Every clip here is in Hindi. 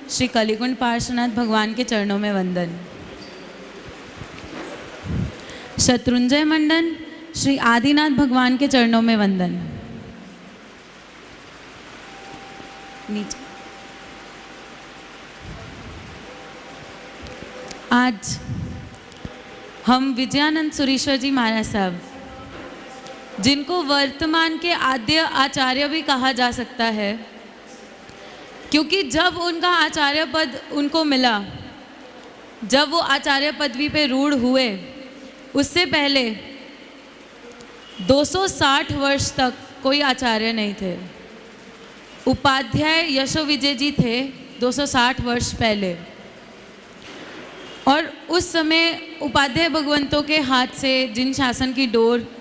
श्री कलिकुंड पार्श्वनाथ भगवान के चरणों में वंदन। शत्रुंजय मंडन श्री आदिनाथ भगवान के चरणों में वंदन। नीचे आज हम विजयानंद सुरीश्वर जी महाराज साहब, जिनको वर्तमान के आद्य आचार्य भी कहा जा सकता है, क्योंकि जब उनका आचार्य पद उनको मिला, जब वो आचार्य पदवी पे रूढ़ हुए, उससे पहले 260 वर्ष तक कोई आचार्य नहीं थे। उपाध्याय यशो विजय जी थे 260 वर्ष पहले, और उस समय उपाध्याय भगवंतों के हाथ से जिन शासन की डोर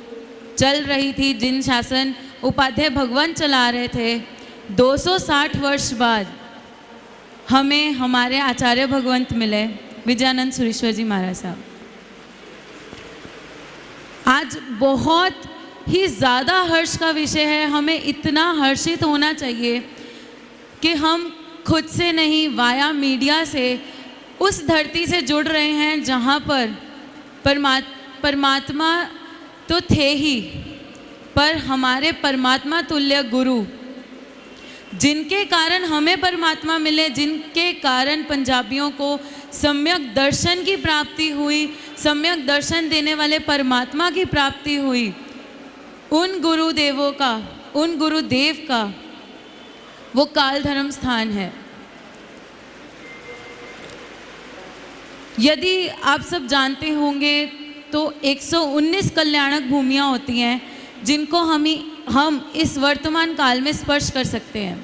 चल रही थी, जिन शासन उपाध्याय भगवंत चला रहे थे, 260 वर्ष बाद हमें हमारे आचार्य भगवंत मिले, विजयानंद सुरीश्वर जी महाराज साहब। आज बहुत ही ज़्यादा हर्ष का विषय है। हमें इतना हर्षित होना चाहिए कि हम खुद से नहीं, वाया मीडिया से उस धरती से जुड़ रहे हैं जहाँ पर परमात्मा तो थे ही, पर हमारे परमात्मा तुल्य गुरु, जिनके कारण हमें परमात्मा मिले, जिनके कारण पंजाबियों को सम्यक दर्शन की प्राप्ति हुई, सम्यक दर्शन देने वाले परमात्मा की प्राप्ति हुई, उन गुरुदेवों का, उन गुरुदेव का वो काल धर्म स्थान है। यदि आप सब जानते होंगे तो 119 कल्याणक भूमियाँ होती हैं जिनको हम इस वर्तमान काल में स्पर्श कर सकते हैं।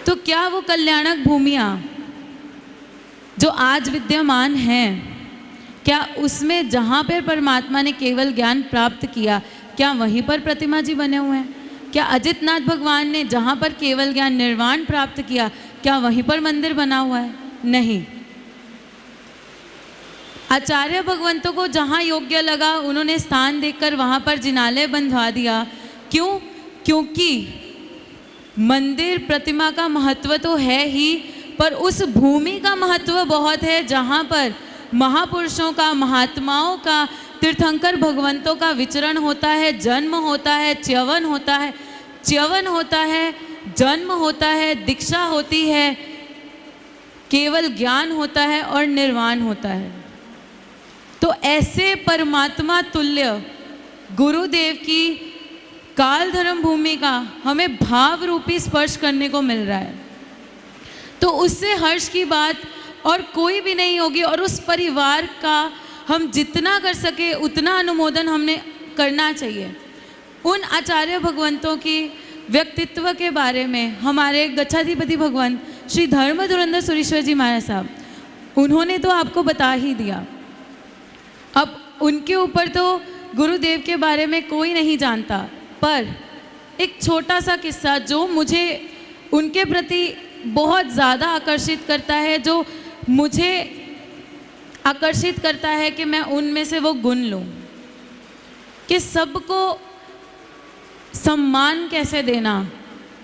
तो क्या वो कल्याणक भूमियाँ जो आज विद्यमान हैं, क्या उसमें जहाँ पर परमात्मा ने केवल ज्ञान प्राप्त किया, क्या वहीं पर प्रतिमा जी बने हुए हैं? क्या अजितनाथ भगवान ने जहाँ पर केवल ज्ञान निर्वाण प्राप्त किया, क्या वहीं पर मंदिर बना हुआ है? नहीं। आचार्य भगवंतों को जहाँ योग्य लगा उन्होंने स्थान देखकर वहाँ पर जिनालय बंधवा दिया। क्यों? क्योंकि मंदिर प्रतिमा का महत्व तो है ही, पर उस भूमि का महत्व बहुत है जहाँ पर महापुरुषों का, महात्माओं का, तीर्थंकर भगवंतों का विचरण होता है, जन्म होता है, च्यवन होता है, जन्म होता है, दीक्षा होती है, केवल ज्ञान होता है और निर्वाण होता है। तो ऐसे परमात्मा तुल्य गुरुदेव की काल धर्म भूमि का हमें भाव रूपी स्पर्श करने को मिल रहा है, तो उससे हर्ष की बात और कोई भी नहीं होगी। और उस परिवार का हम जितना कर सके उतना अनुमोदन हमने करना चाहिए। उन आचार्य भगवंतों की व्यक्तित्व के बारे में हमारे गच्छाधिपति भगवंत श्री धर्म धुरंधर सुरीश्वर जी महाराज साहब, उन्होंने तो आपको बता ही दिया। अब उनके ऊपर तो गुरुदेव के बारे में कोई नहीं जानता, पर एक छोटा सा किस्सा जो मुझे उनके प्रति बहुत ज़्यादा आकर्षित करता है, जो मुझे आकर्षित करता है कि मैं उनमें से वो गुण लूँ कि सबको सम्मान कैसे देना,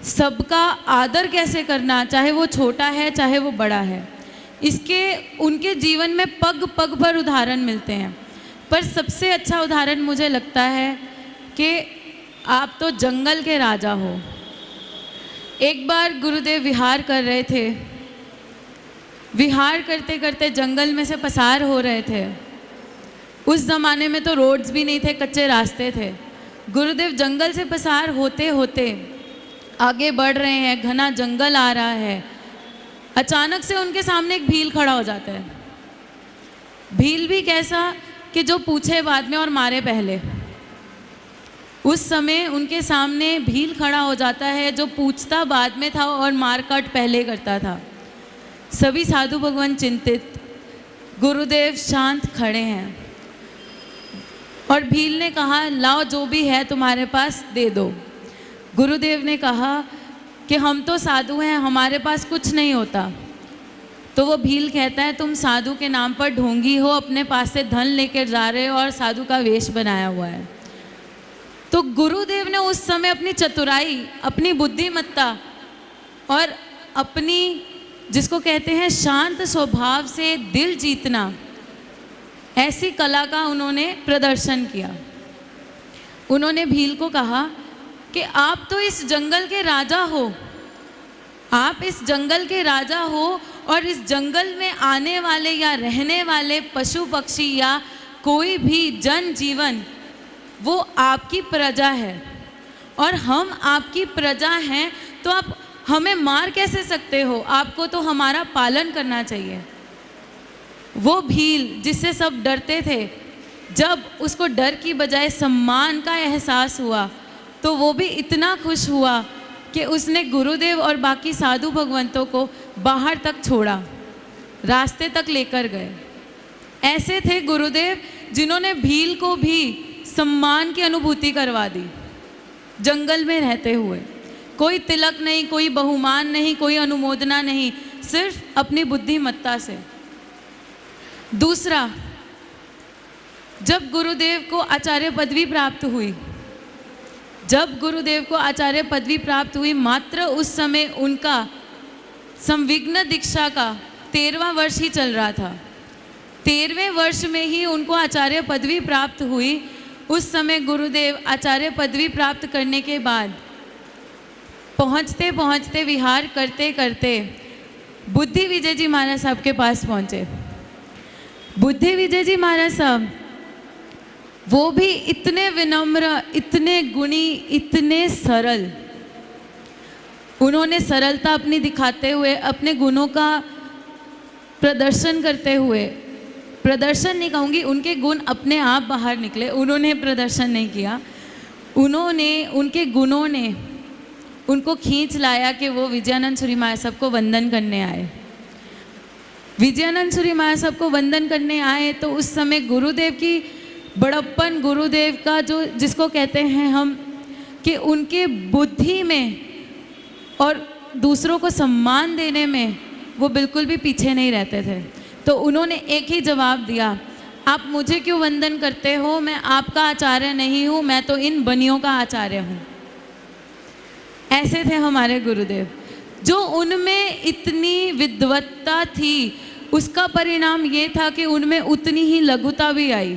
सबका आदर कैसे करना, चाहे वो छोटा है चाहे वो बड़ा है। इसके उनके जीवन में पग पग पर उदाहरण मिलते हैं, पर सबसे अच्छा उदाहरण मुझे लगता है कि आप तो जंगल के राजा हो। एक बार गुरुदेव विहार कर रहे थे, विहार करते करते जंगल में से पसार हो रहे थे। उस ज़माने में तो रोड्स भी नहीं थे, कच्चे रास्ते थे। गुरुदेव जंगल से पसार होते होते आगे बढ़ रहे हैं, घना जंगल आ रहा है। अचानक से उनके सामने एक भील खड़ा हो जाता है। भील भी कैसा कि जो पूछे बाद में और मारे पहले। उस समय उनके सामने भील खड़ा हो जाता है जो पूछता बाद में था और मारकाट पहले करता था। सभी साधु भगवान चिंतित, गुरुदेव शांत खड़े हैं। और भील ने कहा, लाओ जो भी है तुम्हारे पास दे दो। गुरुदेव ने कहा कि हम तो साधु हैं, हमारे पास कुछ नहीं होता। तो वो भील कहता है, तुम साधु के नाम पर ढोंगी हो, अपने पास से धन लेकर जा रहे हो और साधु का वेश बनाया हुआ है। तो गुरुदेव ने उस समय अपनी चतुराई, अपनी बुद्धिमत्ता और अपनी जिसको कहते हैं शांत स्वभाव से दिल जीतना, ऐसी कला का उन्होंने प्रदर्शन किया। उन्होंने भील को कहा कि आप तो इस जंगल के राजा हो, आप इस जंगल के राजा हो और इस जंगल में आने वाले या रहने वाले पशु पक्षी या कोई भी जनजीवन वो आपकी प्रजा है और हम आपकी प्रजा हैं, तो आप हमें मार कैसे सकते हो? आपको तो हमारा पालन करना चाहिए। वो भील जिससे सब डरते थे, जब उसको डर की बजाय सम्मान का एहसास हुआ तो वो भी इतना खुश हुआ कि उसने गुरुदेव और बाकी साधु भगवंतों को बाहर तक छोड़ा, रास्ते तक लेकर गए। ऐसे थे गुरुदेव जिन्होंने भील को भी सम्मान की अनुभूति करवा दी। जंगल में रहते हुए कोई तिलक नहीं, कोई बहुमान नहीं, कोई अनुमोदना नहीं, सिर्फ अपनी बुद्धिमत्ता से। दूसरा, जब गुरुदेव को आचार्य पदवी प्राप्त हुई, जब गुरुदेव को आचार्य पदवी प्राप्त हुई, मात्र उस समय उनका संविघ्न दीक्षा का 13वां वर्ष ही चल रहा था। 13वें वर्ष में ही उनको आचार्य पदवी प्राप्त हुई। उस समय गुरुदेव आचार्य पदवी प्राप्त करने के बाद पहुँचते पहुँचते विहार करते करते बुद्धि विजय जी महाराज साहब के पास पहुँचे। बुद्धि विजय जी महाराज साहब वो भी इतने विनम्र, इतने गुणी, इतने सरल। उन्होंने सरलता अपनी दिखाते हुए, अपने गुणों का प्रदर्शन करते हुए, प्रदर्शन नहीं कहूँगी, उनके गुण अपने आप बाहर निकले, उन्होंने प्रदर्शन नहीं किया, उन्होंने, उनके गुणों ने उनको खींच लाया कि वो विजयानंद सूरी महाराज साहब को वंदन करने आए। विजयानंद सूरी महाराज साहब को वंदन करने आए तो उस समय गुरुदेव की बड़प्पन, गुरुदेव का जो जिसको कहते हैं हम कि उनके बुद्धि में और दूसरों को सम्मान देने में वो बिल्कुल भी पीछे नहीं रहते थे। तो उन्होंने एक ही जवाब दिया, आप मुझे क्यों वंदन करते हो? मैं आपका आचार्य नहीं हूँ, मैं तो इन बनियों का आचार्य हूँ। ऐसे थे हमारे गुरुदेव। जो उनमें इतनी विद्वत्ता थी, उसका परिणाम ये था कि उनमें उतनी ही लघुता भी आई।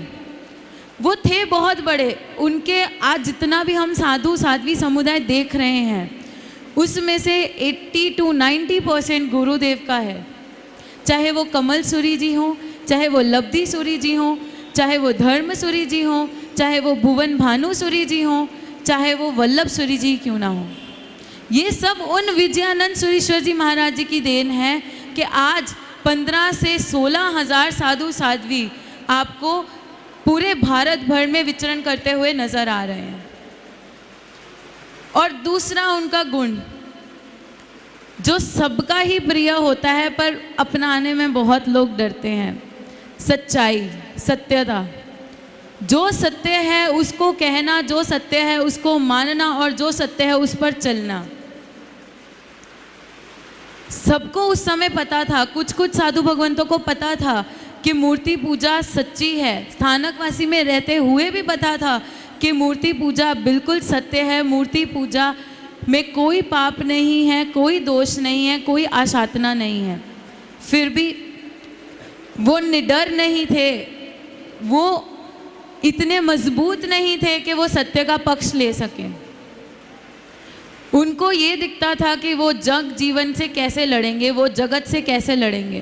वो थे बहुत बड़े, उनके आज जितना भी हम साधु साध्वी समुदाय देख रहे हैं उसमें से 80 to 90% गुरुदेव का है। चाहे वो कमल सूरी जी हों, चाहे वो लब्धि सूरी जी हों, चाहे वो धर्म सूरी जी हों, चाहे वो भुवन भानु सूरी जी हों, चाहे वो वल्लभ सूरी जी क्यों ना हो, ये सब उन विजयानंद सूरीश्वर जी महाराज जी की देन है कि आज 15 से 16 हज़ार साधु साध्वी आपको पूरे भारत भर में विचरण करते हुए नजर आ रहे हैं। और दूसरा उनका गुण जो सबका ही प्रिय होता है पर अपनाने में बहुत लोग डरते हैं, सच्चाई, सत्यता। जो सत्य है उसको कहना, जो सत्य है उसको मानना और जो सत्य है उस पर चलना। सबको उस समय पता था, कुछ कुछ साधु भगवंतों को पता था कि मूर्ति पूजा सच्ची है। स्थानकवासी में रहते हुए भी पता था कि मूर्ति पूजा बिल्कुल सत्य है, मूर्ति पूजा में कोई पाप नहीं है, कोई दोष नहीं है, कोई आशातना नहीं है। फिर भी वो निडर नहीं थे, वो इतने मजबूत नहीं थे कि वो सत्य का पक्ष ले सकें। उनको ये दिखता था कि वो जग जीवन से कैसे लड़ेंगे, वो जगत से कैसे लड़ेंगे।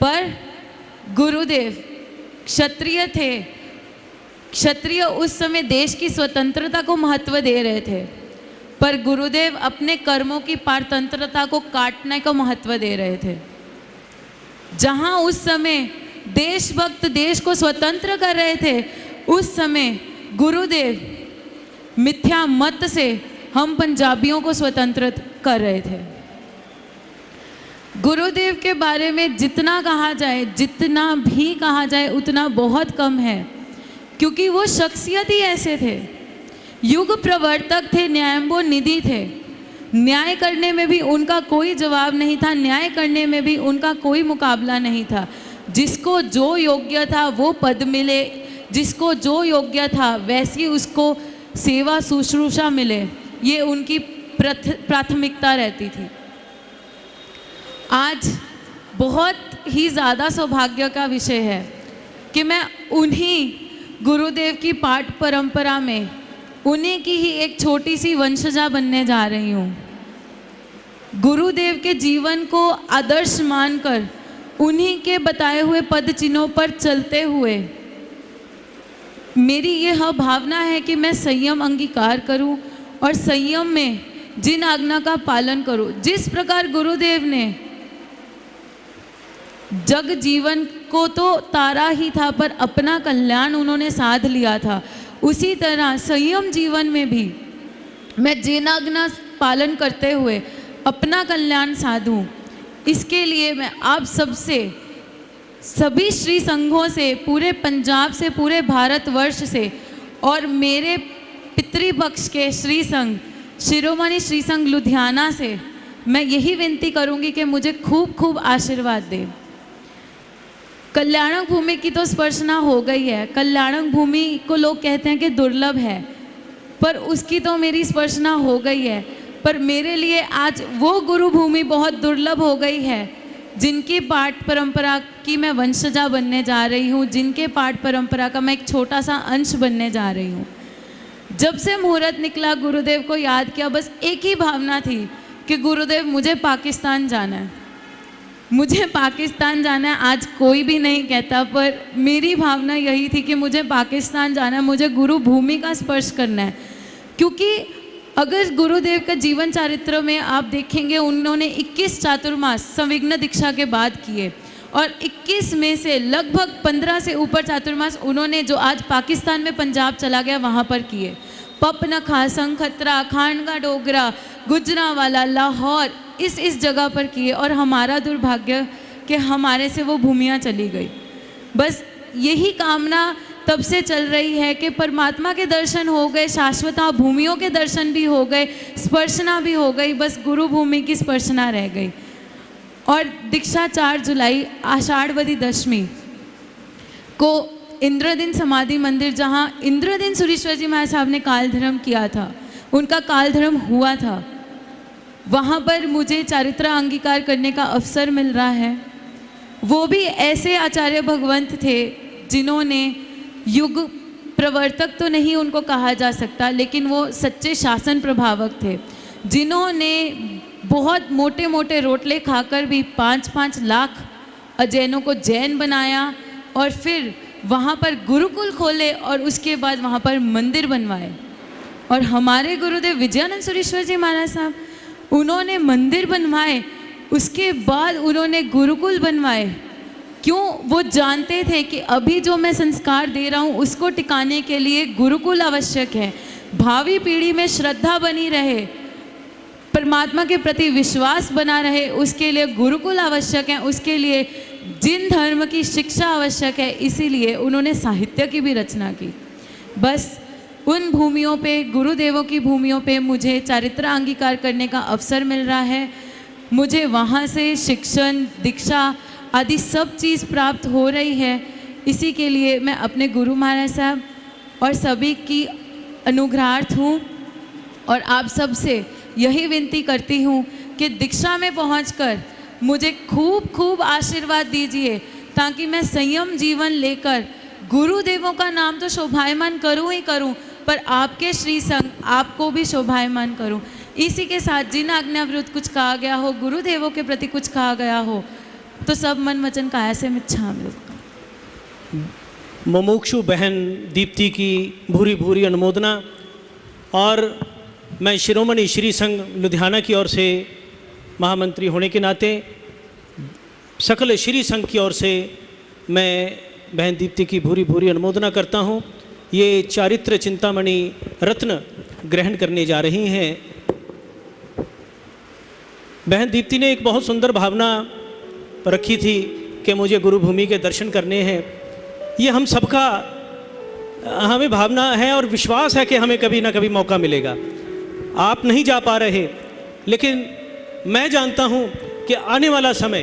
पर गुरुदेव क्षत्रिय थे, क्षत्रिय उस समय देश की स्वतंत्रता को महत्व दे रहे थे, पर गुरुदेव अपने कर्मों की पारतंत्रता को काटने को महत्व दे रहे थे। जहाँ उस समय देशभक्त देश को स्वतंत्र कर रहे थे, उस समय गुरुदेव मिथ्या मत से हम पंजाबियों को स्वतंत्र कर रहे थे। गुरुदेव के बारे में जितना कहा जाए, जितना भी कहा जाए उतना बहुत कम है, क्योंकि वो शख्सियत ही ऐसे थे। युग प्रवर्तक थे, न्यायम्बो निधि थे। न्याय करने में भी उनका कोई जवाब नहीं था, न्याय करने में भी उनका कोई मुकाबला नहीं था। जिसको जो योग्य था वो पद मिले, जिसको जो योग्य था वैसी उसको सेवा शुश्रूषा मिले, ये उनकी प्राथमिकता रहती थी। आज बहुत ही ज़्यादा सौभाग्य का विषय है कि मैं उन्हीं गुरुदेव की पाठ परंपरा में उन्हीं की ही एक छोटी सी वंशजा बनने जा रही हूँ। गुरुदेव के जीवन को आदर्श मानकर उन्हीं के बताए हुए पद चिन्हों पर चलते हुए मेरी यह भावना है कि मैं संयम अंगीकार करूं और संयम में जिन आज्ञा का पालन करूं। जिस प्रकार गुरुदेव ने जग जीवन को तो तारा ही था पर अपना कल्याण उन्होंने साध लिया था, उसी तरह संयम जीवन में भी मैं जिन आज्ञा पालन करते हुए अपना कल्याण साधूं। इसके लिए मैं आप सबसे, सभी श्री संघों से, पूरे पंजाब से, पूरे भारतवर्ष से और मेरे पितृपक्ष के श्री संघ शिरोमणि श्री संघ लुधियाना से मैं यही विनती करूंगी कि मुझे खूब खूब आशीर्वाद दें। कल्याणक भूमि की तो स्पर्शना हो गई है। कल्याणक भूमि को लोग कहते हैं कि दुर्लभ है, पर उसकी तो मेरी स्पर्शना हो गई है। पर मेरे लिए आज वो गुरु भूमि बहुत दुर्लभ हो गई है जिनकी पाठ परंपरा की मैं वंशजा बनने जा रही हूँ, जिनके पाठ परंपरा का मैं एक छोटा सा अंश बनने जा रही हूँ। जब से मुहूर्त निकला गुरुदेव को याद किया, बस एक ही भावना थी कि गुरुदेव मुझे पाकिस्तान जाना है, मुझे पाकिस्तान जाना है। आज कोई भी नहीं कहता, पर मेरी भावना यही थी कि मुझे पाकिस्तान जाना है, मुझे गुरु भूमि का स्पर्श करना है। क्योंकि अगर गुरुदेव का जीवन चरित्र में आप देखेंगे, उन्होंने 21 चातुर्मास संविघ्न दीक्षा के बाद किए और 21 में से लगभग 15 से ऊपर चातुर्मास उन्होंने, जो आज पाकिस्तान में पंजाब चला गया, वहाँ पर किए। पपनखा, संखतरा, खानगा डोगरा, गुजरांवाला, लाहौर, इस जगह पर किए। और हमारा दुर्भाग्य कि हमारे से वो भूमियाँ चली गई। बस यही कामना तब से चल रही है कि परमात्मा के दर्शन हो गए, शाश्वता भूमियों के दर्शन भी हो गए, स्पर्शना भी हो गई, बस गुरु भूमि की स्पर्शना रह गई। और दीक्षा 4 जुलाई आषाढ़वदी दशमी को इंद्रदिन समाधि मंदिर, जहाँ इंद्रदिन सुरेश्वर जी महाराज साहब ने काल धर्म किया था, उनका काल धर्म हुआ था, वहाँ पर मुझे चारित्र अंगीकार करने का अवसर मिल रहा है। वो भी ऐसे आचार्य भगवंत थे जिन्होंने, युग प्रवर्तक तो नहीं उनको कहा जा सकता, लेकिन वो सच्चे शासन प्रभावक थे, जिन्होंने बहुत मोटे मोटे रोटले खाकर भी 5-5 लाख अजैनों को जैन बनाया और फिर वहाँ पर गुरुकुल खोले और उसके बाद वहाँ पर मंदिर बनवाए। और हमारे गुरुदेव विजयानंद सुरेश्वर जी महाराज साहब, उन्होंने मंदिर बनवाए, उसके बाद उन्होंने गुरुकुल बनवाए। क्यों? वो जानते थे कि अभी जो मैं संस्कार दे रहा हूँ उसको टिकाने के लिए गुरुकुल आवश्यक है, भावी पीढ़ी में श्रद्धा बनी रहे, परमात्मा के प्रति विश्वास बना रहे, उसके लिए गुरुकुल आवश्यक है, उसके लिए जिन धर्म की शिक्षा आवश्यक है। इसीलिए उन्होंने साहित्य की भी रचना की। बस उन भूमियों पे, गुरुदेवों की भूमियों पे मुझे चारित्र अंगीकार करने का अवसर मिल रहा है। मुझे वहाँ से शिक्षण, दीक्षा आदि सब चीज़ प्राप्त हो रही है। इसी के लिए मैं अपने गुरु महाराज साहब और सभी की अनुग्रहार्थ हूँ और आप सब से यही विनती करती हूँ कि दीक्षा में पहुँचकर मुझे खूब खूब आशीर्वाद दीजिए, ताकि मैं संयम जीवन लेकर गुरुदेवों का नाम तो शोभायमान करूँ ही करूँ, पर आपके श्री संग आपको भी शोभायमान करूँ। इसी के साथ जिन आज्ञा विरुद्ध कुछ कहा गया हो, गुरुदेवों के प्रति कुछ कहा गया हो, तो सब मन वचन काया से मिच्छामि। मुमुक्षु बहन दीप्ति की भूरी भूरी अनुमोदना। और मैं शिरोमणि श्री संघ लुधियाना की ओर से महामंत्री होने के नाते सकल श्री संघ की ओर से मैं बहन दीप्ति की भूरी भूरी अनुमोदना करता हूँ। ये चारित्र चिंतामणि रत्न ग्रहण करने जा रही हैं। बहन दीप्ति ने एक बहुत सुंदर भावना रखी थी कि मुझे गुरुभूमि के दर्शन करने हैं। ये हम सबका, हमें भावना है और विश्वास है कि हमें कभी ना कभी मौका मिलेगा। आप नहीं जा पा रहे, लेकिन मैं जानता हूँ कि आने वाला समय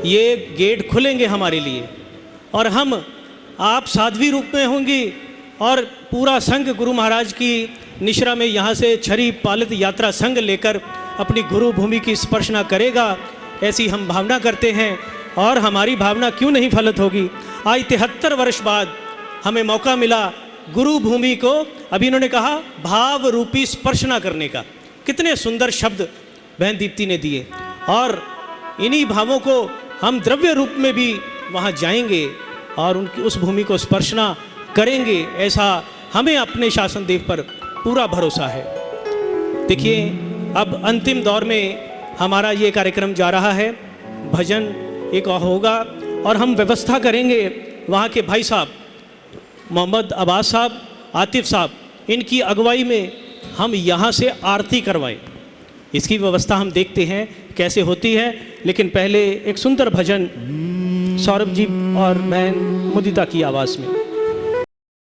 ये गेट खुलेंगे हमारे लिए और हम, आप साध्वी रूप में होंगी और पूरा संघ गुरु महाराज की निश्रा में यहाँ से छरी पालित यात्रा संघ लेकर अपनी गुरु भूमि की स्पर्शना करेगा, ऐसी हम भावना करते हैं। और हमारी भावना क्यों नहीं फलित होगी। आज 73 वर्ष बाद हमें मौका मिला गुरु भूमि को, अभी इन्होंने कहा, भाव रूपी स्पर्शना करने का। कितने सुंदर शब्द बहन दीप्ति ने दिए। और इन्हीं भावों को हम द्रव्य रूप में भी वहाँ जाएंगे और उनकी उस भूमि को स्पर्शना करेंगे, ऐसा हमें अपने शासन देव पर पूरा भरोसा है। देखिए, अब अंतिम दौर में हमारा ये कार्यक्रम जा रहा है, भजन एक होगा और हम व्यवस्था करेंगे वहाँ के भाई साहब मोहम्मद अब्बास साहब, आतिफ साहब, इनकी अगुवाई में हम यहाँ से आरती करवाएं। इसकी व्यवस्था हम देखते हैं कैसे होती है, लेकिन पहले एक सुंदर भजन सौरभ जी और बहन मुदिता की आवाज़ में।